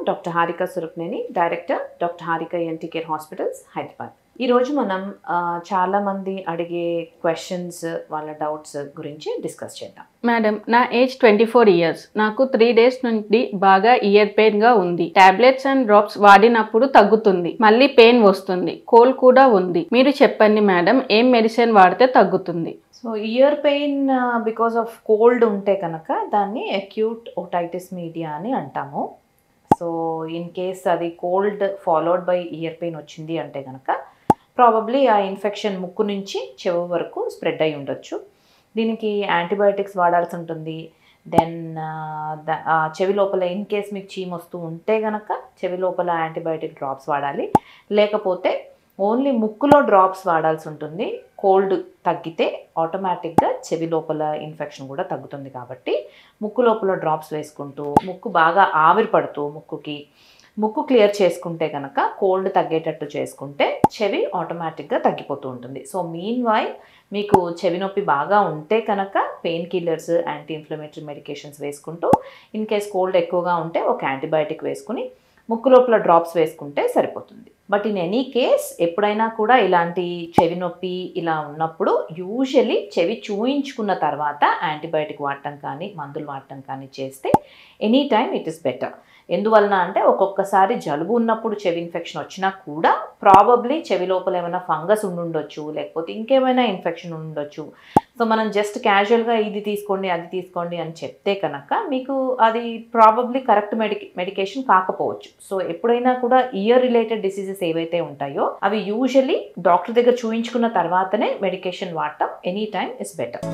Doctor Harika Surapaneni, director doctor Harika ENT care hospitals, Hyderabad. ఈరోజు మనం చాలామంది అడిగే క్వశ్చన్స్, వాళ్ళ డౌట్స్ గురించి డిస్కస్ చేద్దాం. మేడం, నా ఏజ్ 24 years. నాకు 3 days నుండి బాగా ఇయర్ పెయిన్ గా ఉంది. టాబ్లెట్స్ అండ్ డ్రాప్స్ వాడినప్పుడు తగ్గుతుంది, మళ్ళీ పెయిన్ వస్తుంది, కోల్డ్ కూడా ఉంది. మీరు చెప్పండి మేడం, ఏం మెడిసిన్ వాడితే తగ్గుతుంది? So ear pain because of cold ఉంటే కనుక దాన్ని అక్యూట్ ఓటైటిస్ మీడియా అని అంటాము. సో ఇన్ కేస్ అది cold followed by ear pain వచ్చింది అంటే కనుక ప్రాబబ్లీ ఆ ఇన్ఫెక్షన్ ముక్కు నుంచి చెవి వరకు స్ప్రెడ్ అయి ఉండొచ్చు. దీనికి యాంటీబయాటిక్స్ వాడాల్సి ఉంటుంది. దెన్ చెవి లోపల ఇన్ కేస్ మీకు చీమ వస్తూ ఉంటే కనుక చెవి లోపల యాంటీబయాటిక్ డ్రాప్స్ వాడాలి. లేకపోతే ఓన్లీ ముక్కులో డ్రాప్స్ వాడాల్సి ఉంటుంది. కోల్డ్ తగ్గితే ఆటోమేటిక్గా చెవి లోపల ఇన్ఫెక్షన్ కూడా తగ్గుతుంది. కాబట్టి ముక్కు లోపల డ్రాప్స్ వేసుకుంటూ ముక్కు బాగా ఆవిరి పడుతూ ముక్కు క్లియర్ చేసుకుంటే కనుక కోల్డ్ తగ్గేటట్టు చేసుకుంటే చెవి ఆటోమేటిక్గా తగ్గిపోతూ ఉంటుంది. సో మీన్ వైల్ మీకు చెవి నొప్పి బాగా ఉంటే కనుక pain killers, anti inflammatory medications వేసుకుంటూ ఇన్ కేస్ కోల్డ్ ఎక్కువగా ఉంటే ఒక యాంటీబయాటిక్ వేసుకుని ముక్కు లోపల డ్రాప్స్ వేసుకుంటే సరిపోతుంది. బట్ ఇన్ ఎనీ కేస్ ఎప్పుడైనా కూడా ఇలాంటి చెవి నొప్పి ఇలా ఉన్నప్పుడు యూజువలీ చెవి చూయించుకున్న తర్వాత యాంటీబయాటిక్ వాడటం కానీ మందులు వాడటం కానీ చేస్తే any time it is better. ఎందువలన అంటే ఒక్కొక్కసారి జలుబు ఉన్నప్పుడు చెవి ఇన్ఫెక్షన్ వచ్చినా కూడా ప్రాబబ్లీ చెవి లోపల ఏమైనా ఫంగస్ ఉండుండొచ్చు, లేకపోతే ఇంకేమైనా ఇన్ఫెక్షన్ ఉండొచ్చు. సో మనం జస్ట్ క్యాజువల్గా ఇది తీసుకోండి అది తీసుకోండి అని చెప్తే కనుక మీకు అది ప్రాబబ్లీ కరెక్ట్ మెడికేషన్ కాకపోవచ్చు. సో ఎప్పుడైనా కూడా ఇయర్ రిలేటెడ్ డిసీజెస్ ఏవైతే ఉంటాయో అవి యూజువలీ డాక్టర్ దగ్గర చూయించుకున్న తర్వాతనే మెడికేషన్ వాడటం ఎనీ టైమ్ ఇస్ బెటర్.